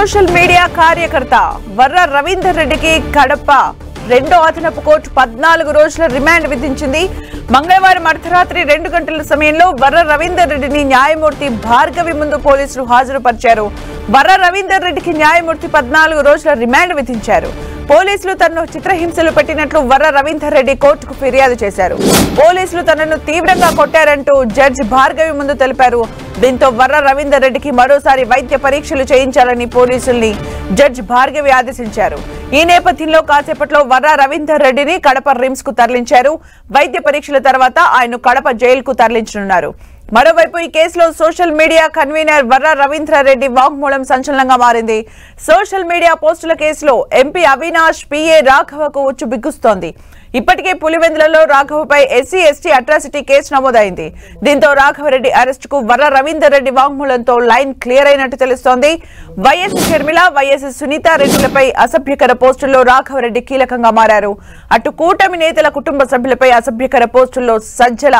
Social media కార్యకర్త వర్ర రవీందర్ రెడ్డికి కడప రెండో అదనపు కోర్టు 14 రోజుల రిమాండ్ విధించింది. మంగళవారం అర్ధరాత్రి 2 గంటల సమయంలో వర్ర రవీందర్ రెడ్డిని న్యాయమూర్తి భార్గవి ముందు పోలీసులు హాజరుపరిచారు. వర్ర రవీందర్ రెడ్డికి న్యాయమూర్తి 14 రోజుల రిమాండ్ విధించారు. పోలీసులు తనను చిత్రహింసలు పెట్టినట్లు వర్ర రవీందర్ రెడ్డి కోర్టుకు ఫిర్యాదు చేశారు. పోలీసులు తనను తీవ్రంగా కొట్టారంటూ జడ్జి భార్గవి ముందు తెలిపారు. దీంతో వర్ర రవీందర్ రెడ్డికి మరోసారి వైద్య పరీక్షలు చేయించాలని పోలీసుల్ని జడ్జి భార్గవి ఆదేశించారు. ఈ నేపథ్యంలో కాసేపట్లో వర్ర రవీందర్ రెడ్డిని కడప రిమ్స్ కు తరలించారు. వైద్య పరీక్షల తర్వాత ఆయన కడప జైలుకు తరలించనున్నారు. మరోవైపు ఈ కేసులో social media convener Varra Ravindra Reddy వాంగ్మూలం సంచలనంగా మారింది. సోషల్ మీడియా పోస్టుల కేసులో ఎంపీ అవినాష్ పిఏ రాఘవకు ఉచ్చు బిగుస్తోంది. ఇప్పటికే పులివెందులలో రాఘవపై ఎస్సీ ఎస్టీ అట్రాసిటీ కేసు నమోదైంది. దీంతో రాఘవరెడ్డి అరెస్టుకు వర్ర రవీందర్ రెడ్డి వాంగ్మూలంతో లైన్ క్లియర్ అయినట్టు తెలుస్తోంది. వైఎస్ షర్మిల, వైఎస్ సునీత రెడ్డిలపై అసభ్యకర పోస్టుల్లో రాఘవరెడ్డి కీలకంగా మారారు. అటు కూటమి నేతల కుటుంబ సభ్యులపై అసభ్యకర పోస్టుల్లో సజ్జల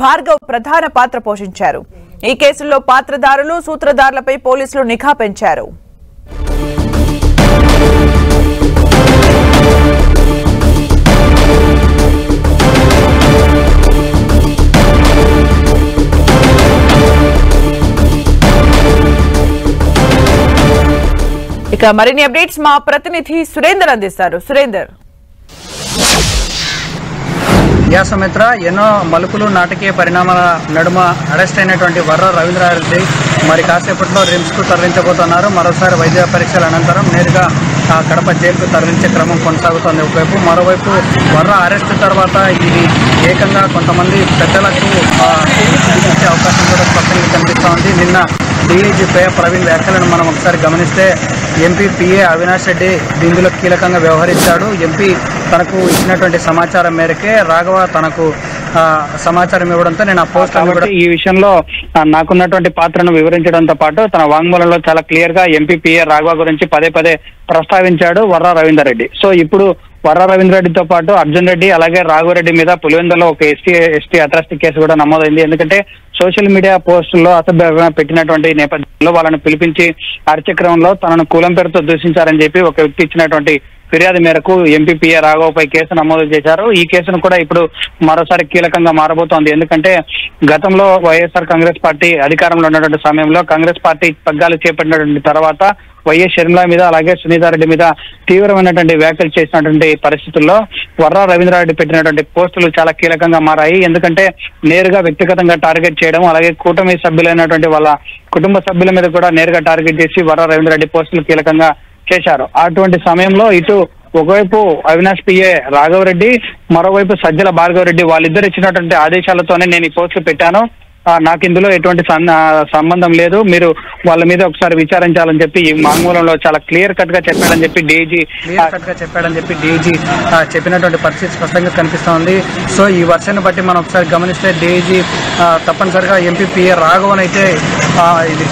భార్గవ్ ప్రధాన పాత్ర పోషించారు. ఈ కేసుల్లో పాత్రదారులు, సూత్రధారులపై పోలీసులు నిఘా పెంచారు. ఇక మరిన్ని అప్డేట్స్ మా ప్రతినిధి సురేందర్ అందిస్తారు. సురేందర్. సుమిత్ర, ఎన్నో మలుపులు నాటకీయ పరిణామాల నడుమ అరెస్ట్ అయినటువంటి వర్ర రవీంద్రారెడ్డి మరి కాసేపట్లో రిమ్స్ కు తరలించబోతున్నారు. మరోసారి వైద్య పరీక్షల అనంతరం నేరుగా కడప జైలుకు తరలించే క్రమం కొనసాగుతోంది. ఒకవైపు మరోవైపు వర్ర అరెస్టు తర్వాత ఇది ఏకంగా కొంతమంది పెద్దలకు ఇచ్చే అవకాశం కూడా స్పష్టంగా కనిపిస్తూ ఉంది. నిన్న డీఐజీ ప్రవీణ్ వ్యాఖ్యలను మనం ఒకసారి గమనిస్తే ఎంపీ పిఏ అవినాష్ రెడ్డి ఇందులో కీలకంగా వ్యవహరించాడు. ఎంపీ తనకు ఇచ్చినటువంటి సమాచారం మేరకే రాఘవ తనకు సమాచారం ఇవ్వడంతో నేను ఆ పోస్ట్ ఈ విషయంలో నాకున్నటువంటి పాత్రను వివరించడంతో పాటు తన వాంగ్మూలంలో చాలా క్లియర్ గా ఎంపీ పిఏ రాఘవ గురించి పదే పదే ప్రస్తావించాడు వర్ర రవీందర్ రెడ్డి. సో ఇప్పుడు వర్ర రవీందర్ రెడ్డితో పాటు అర్జున్ రెడ్డి అలాగే రాఘవరెడ్డి మీద పులివెందులో ఒక ఎస్టీ అట్రాసిటీ కేసు కూడా నమోదైంది. ఎందుకంటే సోషల్ మీడియా పోస్టుల్లో అసభ్యంగా పెట్టినటువంటి నేపథ్యంలో వాళ్ళని పిలిపించి అర్చక్రమంలో తనను కూలం పేరుతో దూషించారని చెప్పి ఒక వ్యక్తి ఇచ్చినటువంటి ఫిర్యాదు మేరకు ఎంపీ పిఏ రాఘవపై కేసు నమోదు చేశారు. ఈ కేసును కూడా ఇప్పుడు మరోసారి కీలకంగా మారబోతోంది. ఎందుకంటే గతంలో వైఎస్ఆర్ కాంగ్రెస్ పార్టీ అధికారంలో ఉన్నటువంటి సమయంలో కాంగ్రెస్ పార్టీ పగ్గాలు చేపట్టినటువంటి తర్వాత వైఎస్ షర్మిల మీద అలాగే సునీతారెడ్డి మీద తీవ్రమైనటువంటి వ్యాఖ్యలు చేసినటువంటి పరిస్థితుల్లో వర్ర రవీంద్రారెడ్డి పెట్టినటువంటి పోస్టులు చాలా కీలకంగా మారాయి. ఎందుకంటే నేరుగా వ్యక్తిగతంగా టార్గెట్ చేయడం, అలాగే కూటమి సభ్యులైనటువంటి వాళ్ళ కుటుంబ సభ్యుల మీద కూడా నేరుగా టార్గెట్ చేసి వర్ర రవీంద్రారెడ్డి పోస్టులు కీలకంగా చేశారు. అటువంటి సమయంలో ఇటు ఒకవైపు అవినాష్ పిఏ రాఘవరెడ్డి, మరోవైపు సజ్జల భార్గవరెడ్డి వాళ్ళిద్దరు ఇచ్చినటువంటి ఆదేశాలతోనే నేను ఈ పోస్టులు పెట్టాను, నాకు ఇందులో ఎటువంటి సంబంధం లేదు, మీరు వాళ్ళ మీద ఒకసారి విచారించాలని చెప్పి ఈ వాంగ్మూలంలో చాలా క్లియర్ కట్ గా చెప్పాడని చెప్పి డీజీ చెప్పినటువంటి పరిస్థితి స్పష్టంగా కనిపిస్తా ఉంది. సో ఈ వర్షాన్ని బట్టి మనం ఒకసారి గమనిస్తే డీజీ తప్పనిసరిగా ఎంపీ పిఏ రాఘవన్ అయితే ఇది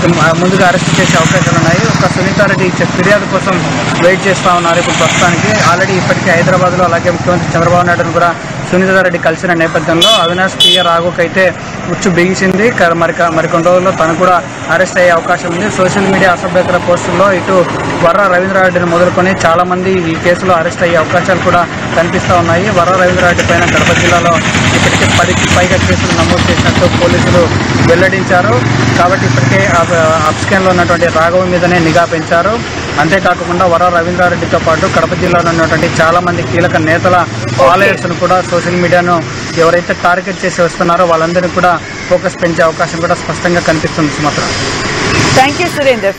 ముందుగా అరెస్ట్ చేసే అవకాశాలు ఉన్నాయి. ఒక సునీతారెడ్డి ఇచ్చే ఫిర్యాదు కోసం వెయిట్ చేస్తా ఉన్నారు. ఇప్పుడు ప్రస్తుతానికి ఆల్రెడీ ఇప్పటికే హైదరాబాద్ లో అలాగే ముఖ్యమంత్రి చంద్రబాబు నాయుడును కూడా సునీతారెడ్డి కలిసిన నేపథ్యంలో అవినాష్ పిఏ రాఘవకి అయితే ఉచ్చు బిగించింది. మరికొన్ని రోజుల్లో తను కూడా అరెస్ట్ అయ్యే అవకాశం ఉంది. సోషల్ మీడియా అసభ్యకర పోస్టుల్లో ఇటు వర్ర రవీంద్రారెడ్డిని మొదలుకొని చాలా మంది ఈ కేసులో అరెస్ట్ అయ్యే అవకాశాలు కూడా కనిపిస్తూ ఉన్నాయి. వర్ర రవీంద్రారెడ్డి పైన కడప జిల్లాలో ఇప్పటికే 10కి పైగా కేసులు నమోదు చేసినట్టు పోలీసులు వెల్లడించారు. కాబట్టి ఇప్పటికే అప్స్కాన్లో ఉన్నటువంటి రాఘవ మీదనే నిఘా పెంచారు. అంతేకాకుండా వర్ర రవీంద్రారెడ్డితో పాటు కడప జిల్లాలో ఉన్నటువంటి చాలా మంది కీలక నేతల ఫాలోయర్స్ ను కూడా సోషల్ మీడియాను ఎవరైతే టార్గెట్ చేసి వస్తున్నారో వాళ్ళందరినీ కూడా ఫోకస్ పెంచే అవకాశం కూడా స్పష్టంగా కనిపిస్తుంది. సుమత్ర. Thank you Surender.